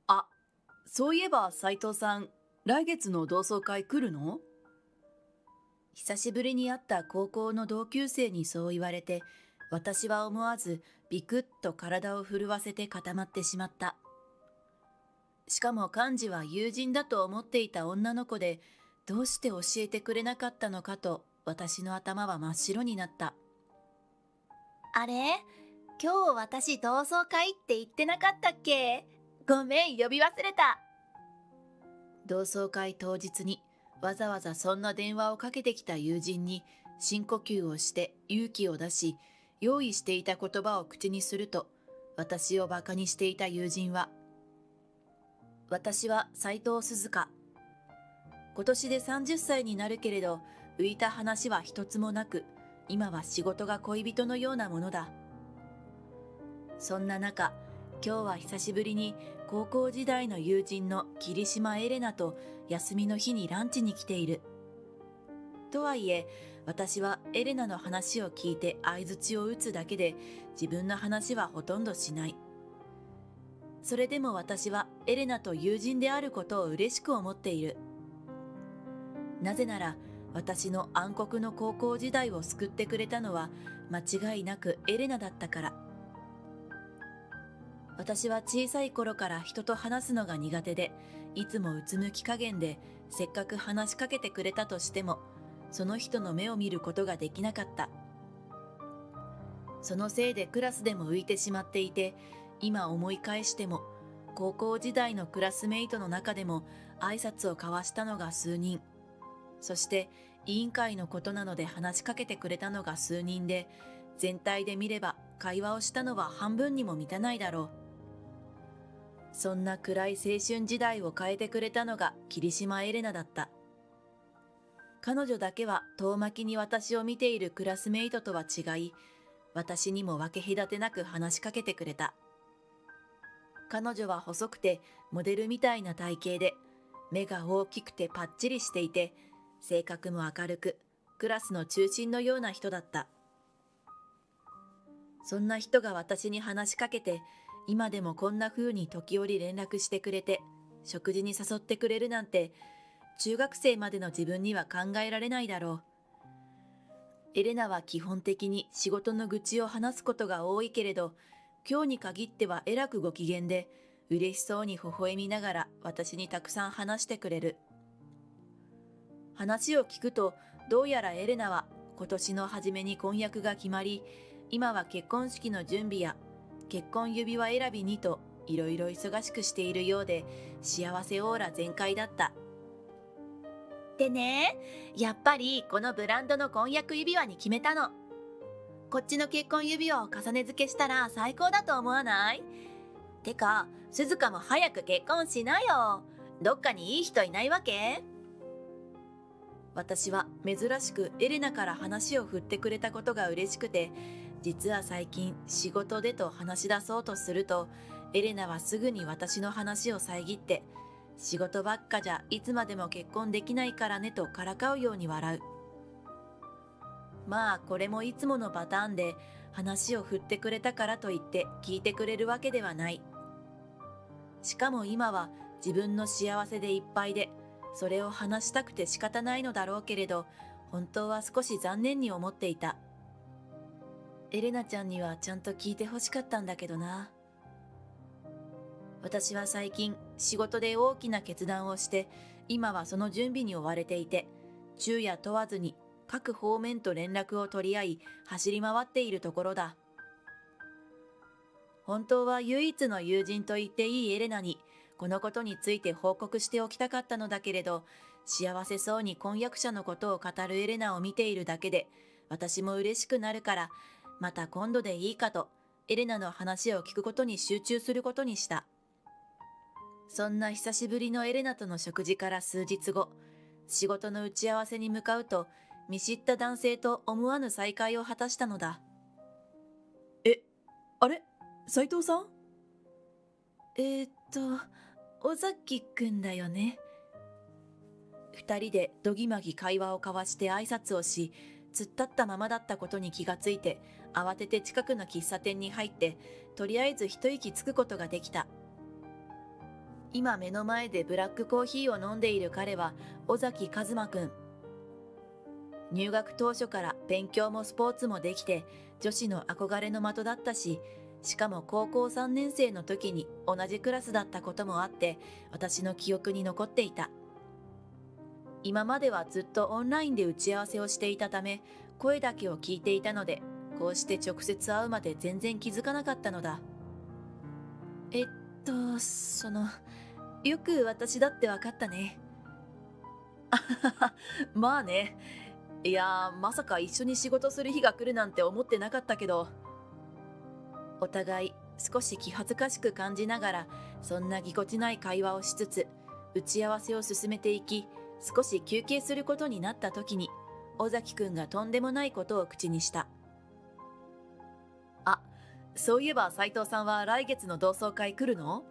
あ、そういえば斉藤さん、来月の同窓会来るの？久しぶりに会った高校の同級生にそう言われて、私は思わずビクッと体を震わせて固まってしまった。しかも幹事は友人だと思っていた女の子で、どうして教えてくれなかったのかと私の頭は真っ白になった。あれ、今日私同窓会って言ってなかったっけ？ごめん、呼び忘れた。同窓会当日にわざわざそんな電話をかけてきた友人に深呼吸をして勇気を出し、用意していた言葉を口にすると、私をバカにしていた友人は、私は斉藤鈴香。今年で30歳になるけれど、浮いた話は一つもなく、今は仕事が恋人のようなものだ。そんな中、今日は久しぶりに高校時代の友人の桐島エレナと休みの日にランチに来ている。とはいえ、私はエレナの話を聞いて相槌を打つだけで、自分の話はほとんどしない。それでも私はエレナと友人であることを嬉しく思っている。なぜなら、私の暗黒の高校時代を救ってくれたのは間違いなくエレナだったから。私は小さい頃から人と話すのが苦手で、いつもうつむき加減で、せっかく話しかけてくれたとしても、その人の目を見ることができなかった。そのせいでクラスでも浮いてしまっていて、今思い返しても、高校時代のクラスメイトの中でも挨拶を交わしたのが数人。そして委員会のことなので話しかけてくれたのが数人で、全体で見れば会話をしたのは半分にも満たないだろう。そんな暗い青春時代を変えてくれたのが桐島エレナだった。彼女だけは遠巻きに私を見ているクラスメイトとは違い、私にも分け隔てなく話しかけてくれた。彼女は細くてモデルみたいな体型で、目が大きくてパッチリしていて、性格も明るく、クラスの中心のような人だった。そんな人が私に話しかけて、今でもこんな風に時折連絡してくれて、食事に誘ってくれるなんて、中学生までの自分には考えられないだろう。エレナは基本的に仕事の愚痴を話すことが多いけれど、今日に限ってはえらくご機嫌で、嬉しそうに微笑みながら私にたくさん話してくれる。話を聞くと、どうやらエレナは今年の初めに婚約が決まり、今は結婚式の準備や結婚指輪選びにといろいろ忙しくしているようで、幸せオーラ全開だった。でね、やっぱりこのブランドの婚約指輪に決めたの。こっちの結婚指輪を重ね付けしたら最高だと思わない？てか、鈴鹿も早く結婚しなよ。どっかにいい人いないわけ？私は珍しくエレナから話を振ってくれたことが嬉しくて、実は最近仕事でと話し出そうとすると、エレナはすぐに私の話を遮って、仕事ばっかじゃいつまでも結婚できないからねとからかうように笑う。まあこれもいつものパターンで、話を振ってくれたからといって聞いてくれるわけではない。しかも今は自分の幸せでいっぱいで、それを話したくて仕方ないのだろうけれど、本当は少し残念に思っていた。エレナちゃんにはちゃんと聞いてほしかったんだけどな。私は最近仕事で大きな決断をして、今はその準備に追われていて、昼夜問わずに各方面と連絡を取り合い走り回っているところだ。本当は唯一の友人と言っていいエレナにこのことについて報告しておきたかったのだけれど、幸せそうに婚約者のことを語るエレナを見ているだけで私も嬉しくなるから、また今度でいいかとエレナの話を聞くことに集中することにした。そんな久しぶりのエレナとの食事から数日後、仕事の打ち合わせに向かうと、見知った男性と思わぬ再会を果たしたのだ。え、あれ斉藤さん？えーっと、尾崎くんだよね。二人でどぎまぎ会話を交わして挨拶をし、突っ立ったままだったことに気がついて、慌てて近くの喫茶店に入って、とりあえず一息つくことができた。今目の前でブラックコーヒーを飲んでいる彼は尾崎一馬くん。入学当初から勉強もスポーツもできて女子の憧れの的だったし、しかも高校3年生の時に同じクラスだったこともあって私の記憶に残っていた。今まではずっとオンラインで打ち合わせをしていたため声だけを聞いていたので、こうして直接会うまで全然気づかなかったのだ。よく私だってわかったね。まあね。いやー、まさか一緒に仕事する日が来るなんて思ってなかったけど。お互い少し気恥ずかしく感じながら、そんなぎこちない会話をしつつ、打ち合わせを進めていき、少し休憩することになった時に、尾崎くんがとんでもないことを口にした。あ、そういえば斉藤さんは来月の同窓会来るの？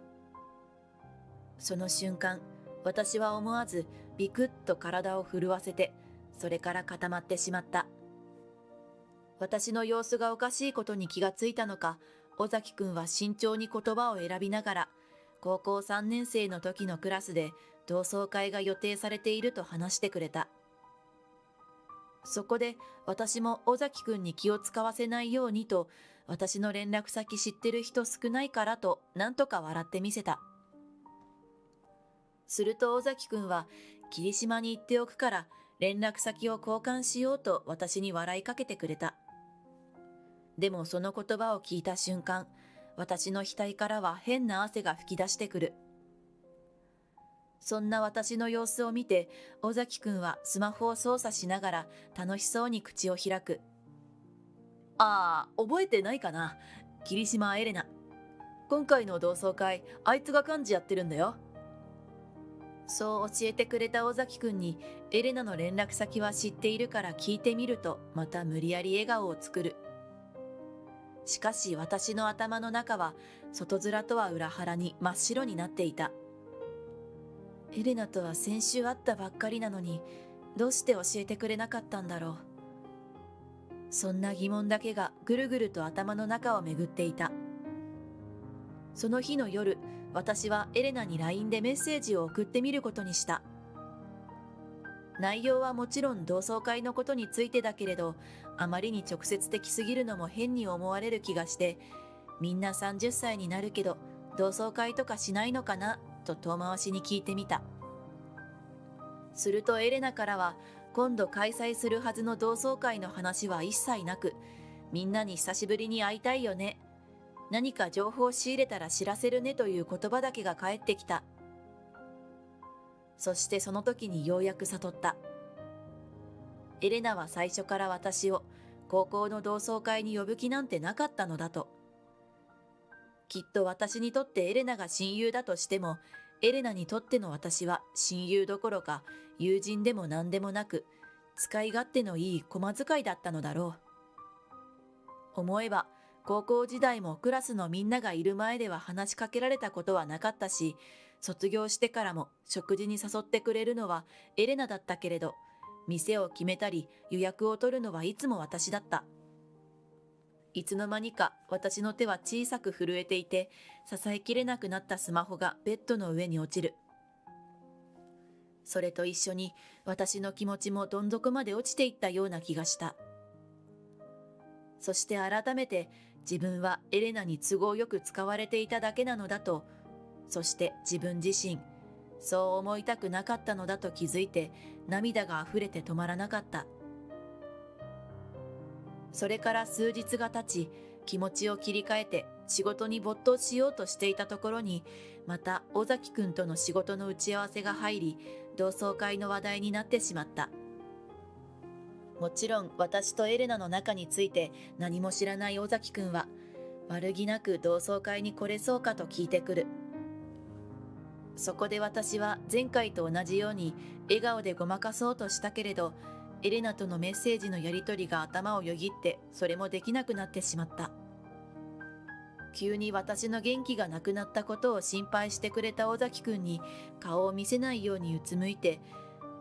その瞬間、私は思わずビクッと体を震わせて、それから固まってしまった。私の様子がおかしいことに気がついたのか、尾崎くんは慎重に言葉を選びながら、高校3年生の時のクラスで同窓会が予定されていると話してくれた。そこで私も尾崎くんに気を使わせないようにと、私の連絡先知ってる人少ないからとなんとか笑ってみせた。すると尾崎くんは霧島に行っておくから連絡先を交換しようと私に笑いかけてくれた。でもその言葉を聞いた瞬間、私の額からは変な汗が噴き出してくる。そんな私の様子を見て、尾崎くんはスマホを操作しながら楽しそうに口を開く。ああ、覚えてないかな。霧島エレナ。今回の同窓会、あいつが幹事やってるんだよ。そう教えてくれた尾崎くんに、エレナの連絡先は知っているから聞いてみると、また無理やり笑顔を作る。しかし私の頭の中は、外面とは裏腹に真っ白になっていた。エレナとは先週会ったばっかりなのに、どうして教えてくれなかったんだろう。そんな疑問だけがぐるぐると頭の中を巡っていた。その日の夜、私はエレナに LINE でメッセージを送ってみることにした。内容はもちろん同窓会のことについてだけれど、あまりに直接的すぎるのも変に思われる気がして、みんな30歳になるけど同窓会とかしないのかなと遠回しに聞いてみた。するとエレナからは、今度開催するはずの同窓会の話は一切なく、みんなに久しぶりに会いたいよね。何か情報を仕入れたら知らせるねという言葉だけが返ってきた。そしてその時にようやく悟った。エレナは最初から私を高校の同窓会に呼ぶ気なんてなかったのだと。きっと私にとってエレナが親友だとしても、エレナにとっての私は親友どころか友人でも何でもなく、使い勝手のいい駒遣いだったのだろう。思えば高校時代もクラスのみんながいる前では話しかけられたことはなかったし、卒業してからも食事に誘ってくれるのはエレナだったけれど、店を決めたり予約を取るのはいつも私だった。いつの間にか私の手は小さく震えていて、支えきれなくなったスマホがベッドの上に落ちる。それと一緒に私の気持ちもどん底まで落ちていったような気がした。そして改めて自分はエレナに都合よく使われていただけなのだと、そして自分自身、そう思いたくなかったのだと気づいて、涙があふれて止まらなかった。それから数日が経ち、気持ちを切り替えて仕事に没頭しようとしていたところに、また尾崎くんとの仕事の打ち合わせが入り、同窓会の話題になってしまった。もちろん私とエレナの仲について何も知らない尾崎くんは、悪気なく同窓会に来れそうかと聞いてくる。そこで私は前回と同じように笑顔でごまかそうとしたけれど、エレナとのメッセージのやり取りが頭をよぎって、それもできなくなってしまった。急に私の元気がなくなったことを心配してくれた尾崎くんに顔を見せないようにうつむいて、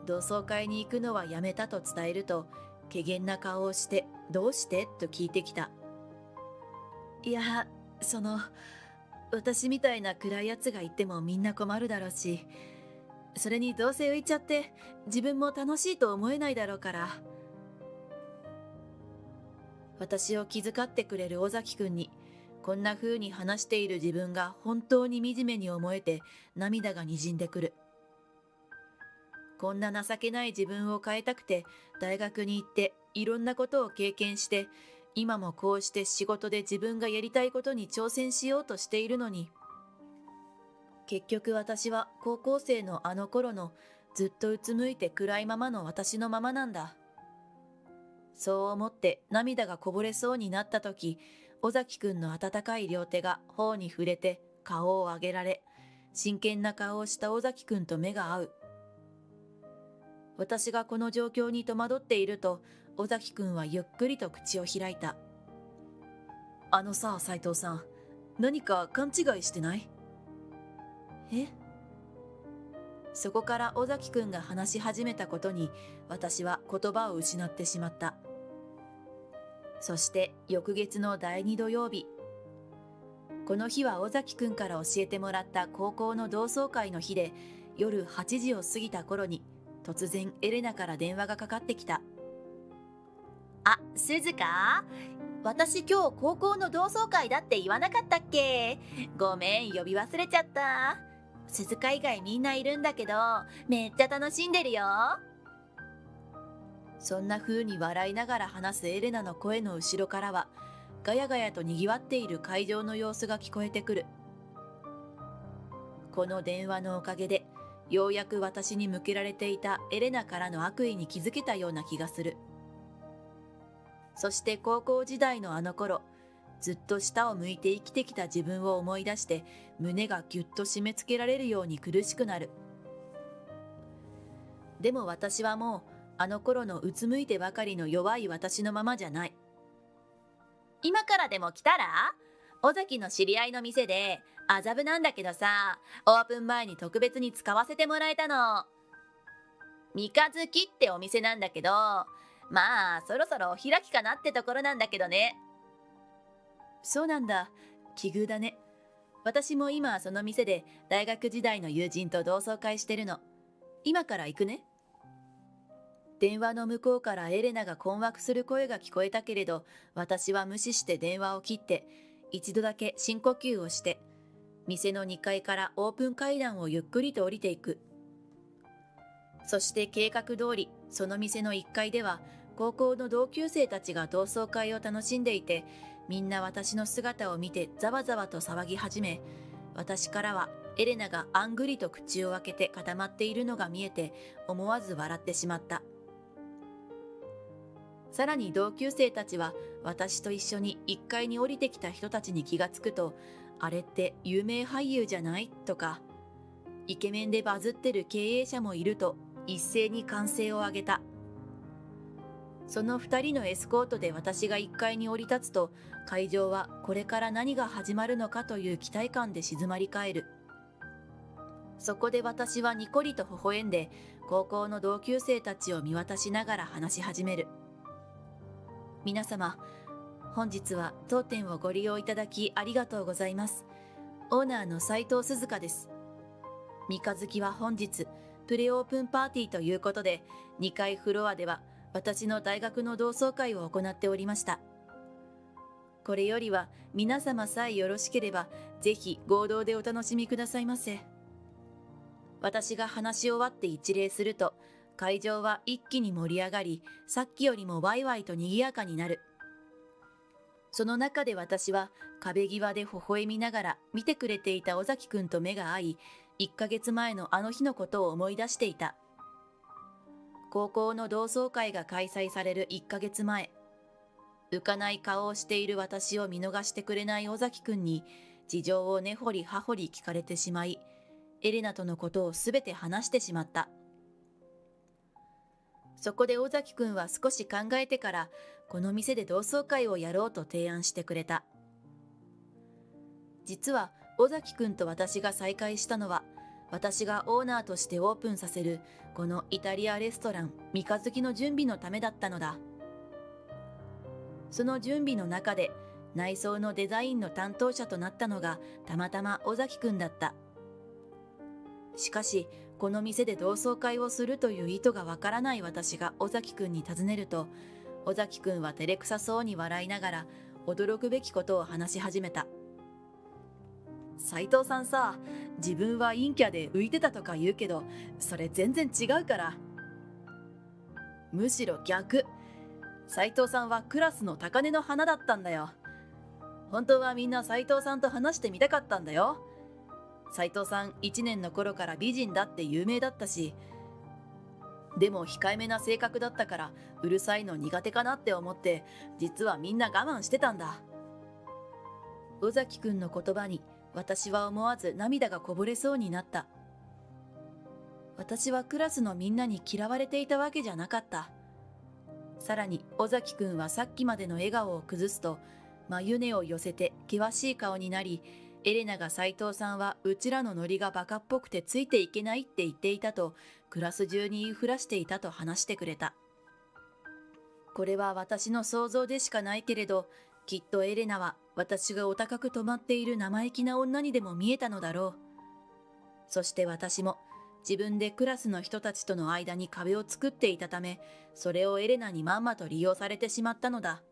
同窓会に行くのはやめたと伝えると、怪訝な顔をして、どうしてと聞いてきた。いや、私みたいな暗いやつがいてもみんな困るだろうし、それにどうせ浮いちゃって自分も楽しいと思えないだろうから。私を気遣ってくれる尾崎くんにこんな風に話している自分が本当に惨めに思えて涙がにじんでくる。こんな情けない自分を変えたくて大学に行っていろんなことを経験して、今もこうして仕事で自分がやりたいことに挑戦しようとしているのに、結局私は高校生のあの頃のずっとうつむいて暗いままの私のままなんだ。そう思って涙がこぼれそうになった時、尾崎くんの温かい両手が頬に触れて顔を上げられ、真剣な顔をした尾崎くんと目が合う。私がこの状況に戸惑っていると、尾崎くんはゆっくりと口を開いた。あのさ、斉藤さん、何か勘違いしてない？え？そこから尾崎くんが話し始めたことに、私は言葉を失ってしまった。そして翌月の第2土曜日。この日は尾崎くんから教えてもらった高校の同窓会の日で、夜8時を過ぎた頃に、突然エレナから電話がかかってきた。あ、鈴香？私今日高校の同窓会だって言わなかったっけ？ごめん、呼び忘れちゃった。鈴香以外みんないるんだけど、めっちゃ楽しんでるよ。そんな風に笑いながら話すエレナの声の後ろからは、ガヤガヤと賑わっている会場の様子が聞こえてくる。この電話のおかげで、ようやく私に向けられていたエレナからの悪意に気づけたような気がする。そして高校時代のあの頃、ずっと下を向いて生きてきた自分を思い出して、胸がぎゅっと締め付けられるように苦しくなる。でも私はもう、あの頃のうつむいてばかりの弱い私のままじゃない。今からでも来たら？尾崎の知り合いの店で、麻布なんだけどさ、オープン前に特別に使わせてもらえたの。三日月ってお店なんだけど、まあそろそろお開きかなってところなんだけどね。そうなんだ。奇遇だね。私も今その店で大学時代の友人と同窓会してるの。今から行くね。電話の向こうからエレナが困惑する声が聞こえたけれど、私は無視して電話を切って、一度だけ深呼吸をして、店の2階からオープン階段をゆっくりと降りていく。そして計画通り、その店の1階では、高校の同級生たちが同窓会を楽しんでいて、みんな私の姿を見てざわざわと騒ぎ始め、私からはエレナがあんぐりと口を開けて固まっているのが見えて、思わず笑ってしまった。さらに同級生たちは私と一緒に1階に降りてきた人たちに気がつくと、あれって有名俳優じゃないとか、イケメンでバズってる経営者もいると一斉に歓声を上げた。その2人のエスコートで私が1階に降り立つと、会場はこれから何が始まるのかという期待感で静まり返る。そこで私はニコリと微笑んで、高校の同級生たちを見渡しながら話し始める。皆様、本日は当店をご利用いただきありがとうございます。オーナーの斉藤鈴香です。三日月は本日、プレオープンパーティーということで、2階フロアでは私の大学の同窓会を行っておりました。これよりは皆様さえよろしければ、ぜひ合同でお楽しみくださいませ。私が話し終わって一礼すると、会場は一気に盛り上がり、さっきよりもワイワイと賑やかになる。その中で私は壁際で微笑みながら見てくれていた尾崎くんと目が合い、1ヶ月前のあの日のことを思い出していた。高校の同窓会が開催される1ヶ月前、浮かない顔をしている私を見逃してくれない尾崎くんに事情を根掘り葉掘り聞かれてしまい、エレナとのことをすべて話してしまった。そこで尾崎くんは少し考えてから、この店で同窓会をやろうと提案してくれた。実は尾崎くんと私が再会したのは、私がオーナーとしてオープンさせるこのイタリアレストラン三日月の準備のためだったのだ。その準備の中で、内装のデザインの担当者となったのがたまたま尾崎くんだった。しかし、この店で同窓会をするという意図がわからない私が尾崎くんに尋ねると、尾崎くんは照れくさそうに笑いながら驚くべきことを話し始めた。斉藤さんさ、自分は陰キャで浮いてたとか言うけど、それ全然違うから。むしろ逆。斉藤さんはクラスの高嶺の花だったんだよ。本当はみんな斉藤さんと話してみたかったんだよ。斉藤さん1年の頃から美人だって有名だったし、でも控えめな性格だったからうるさいの苦手かなって思って、実はみんな我慢してたんだ。尾崎くんの言葉に私は思わず涙がこぼれそうになった。私はクラスのみんなに嫌われていたわけじゃなかった。さらに尾崎くんはさっきまでの笑顔を崩すと、眉根を寄せて険しい顔になり、エレナが斉藤さんはうちらのノリがバカっぽくてついていけないって言っていたと、クラス中に言いふらしていたと話してくれた。これは私の想像でしかないけれど、きっとエレナは私がお高く止まっている生意気な女にでも見えたのだろう。そして私も自分でクラスの人たちとの間に壁を作っていたため、それをエレナにまんまと利用されてしまったのだ。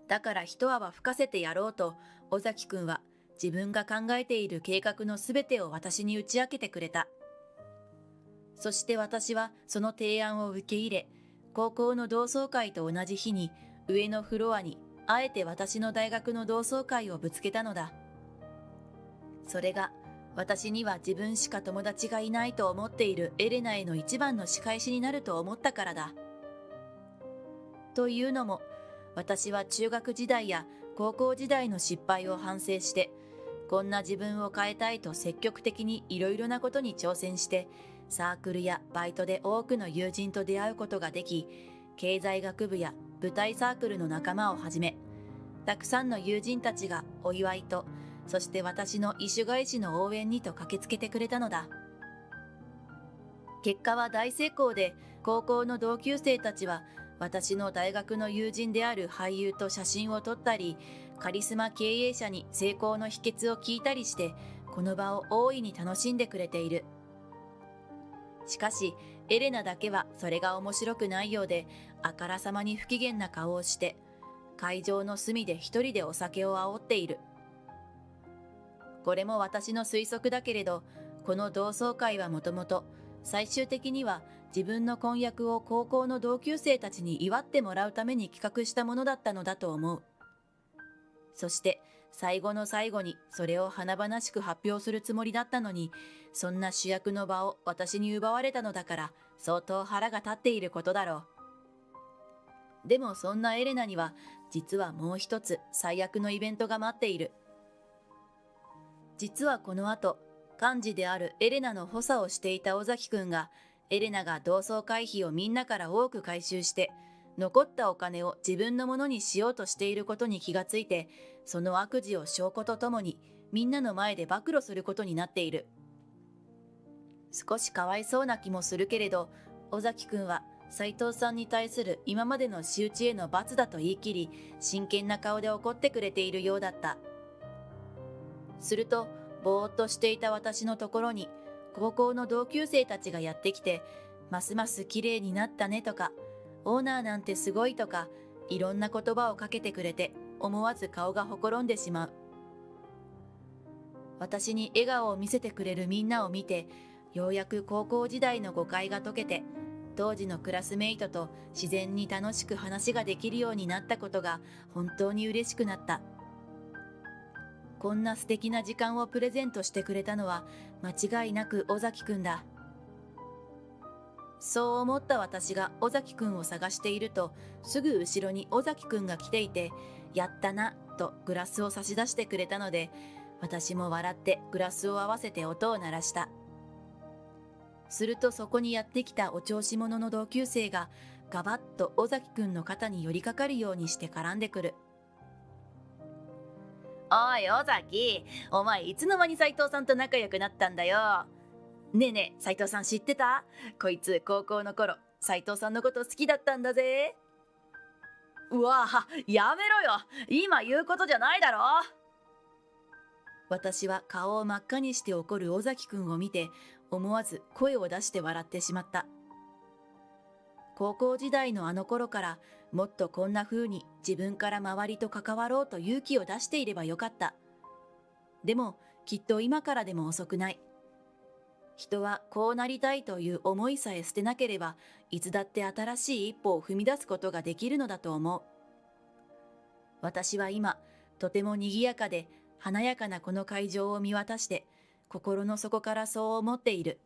だから一泡吹かせてやろうと、尾崎くんは自分が考えている計画のすべてを私に打ち明けてくれた。そして私はその提案を受け入れ、高校の同窓会と同じ日に上のフロアにあえて私の大学の同窓会をぶつけたのだ。それが私には自分しか友達がいないと思っているエレナへの一番の仕返しになると思ったからだ。というのも、私は中学時代や高校時代の失敗を反省して、こんな自分を変えたいと積極的にいろいろなことに挑戦して、サークルやバイトで多くの友人と出会うことができ、経済学部や舞台サークルの仲間をはじめ、たくさんの友人たちがお祝いと、そして私の意趣返しの応援にと駆けつけてくれたのだ。結果は大成功で、高校の同級生たちは私の大学の友人である俳優と写真を撮ったり、カリスマ経営者に成功の秘訣を聞いたりして、この場を大いに楽しんでくれている。しかし、エレナだけはそれが面白くないようで、あからさまに不機嫌な顔をして、会場の隅で一人でお酒を煽っている。これも私の推測だけれど、この同窓会はもともと、最終的には自分の婚約を高校の同級生たちに祝ってもらうために企画したものだったのだと思う。そして最後の最後にそれを華々しく発表するつもりだったのに、そんな主役の場を私に奪われたのだから相当腹が立っていることだろう。でもそんなエレナには実はもう一つ最悪のイベントが待っている。実はこの後、幹事であるエレナの補佐をしていた尾崎くんが、エレナが同窓会費をみんなから多く回収して、残ったお金を自分のものにしようとしていることに気がついて、その悪事を証拠とともにみんなの前で暴露することになっている。少しかわいそうな気もするけれど、尾崎くんは斉藤さんに対する今までの仕打ちへの罰だと言い切り、真剣な顔で怒ってくれているようだった。すると、ぼーっとしていた私のところに、高校の同級生たちがやってきて、ますます綺麗になったねとか、オーナーなんてすごいとか、いろんな言葉をかけてくれて、思わず顔がほころんでしまう。私に笑顔を見せてくれるみんなを見て、ようやく高校時代の誤解が解けて、当時のクラスメイトと自然に楽しく話ができるようになったことが本当に嬉しくなった。こんな素敵な時間をプレゼントしてくれたのは間違いなく尾崎くんだ。そう思った私が尾崎くんを探していると、すぐ後ろに尾崎くんが来ていて、やったなとグラスを差し出してくれたので、私も笑ってグラスを合わせて音を鳴らした。するとそこにやってきたお調子者の同級生がガバッと尾崎くんの肩に寄りかかるようにして絡んでくる。おい尾崎、お前いつの間に斉藤さんと仲良くなったんだよ。ねえねえ、斉藤さん知ってた？こいつ高校の頃斉藤さんのこと好きだったんだぜ。うわやめろよ。今言うことじゃないだろ。私は顔を真っ赤にして怒る尾崎くんを見て、思わず声を出して笑ってしまった。高校時代のあの頃から、もっとこんな風に自分から周りと関わろうと勇気を出していればよかった。でも、きっと今からでも遅くない。人はこうなりたいという思いさえ捨てなければ、いつだって新しい一歩を踏み出すことができるのだと思う。私は今、とても賑やかで華やかなこの会場を見渡して、心の底からそう思っている。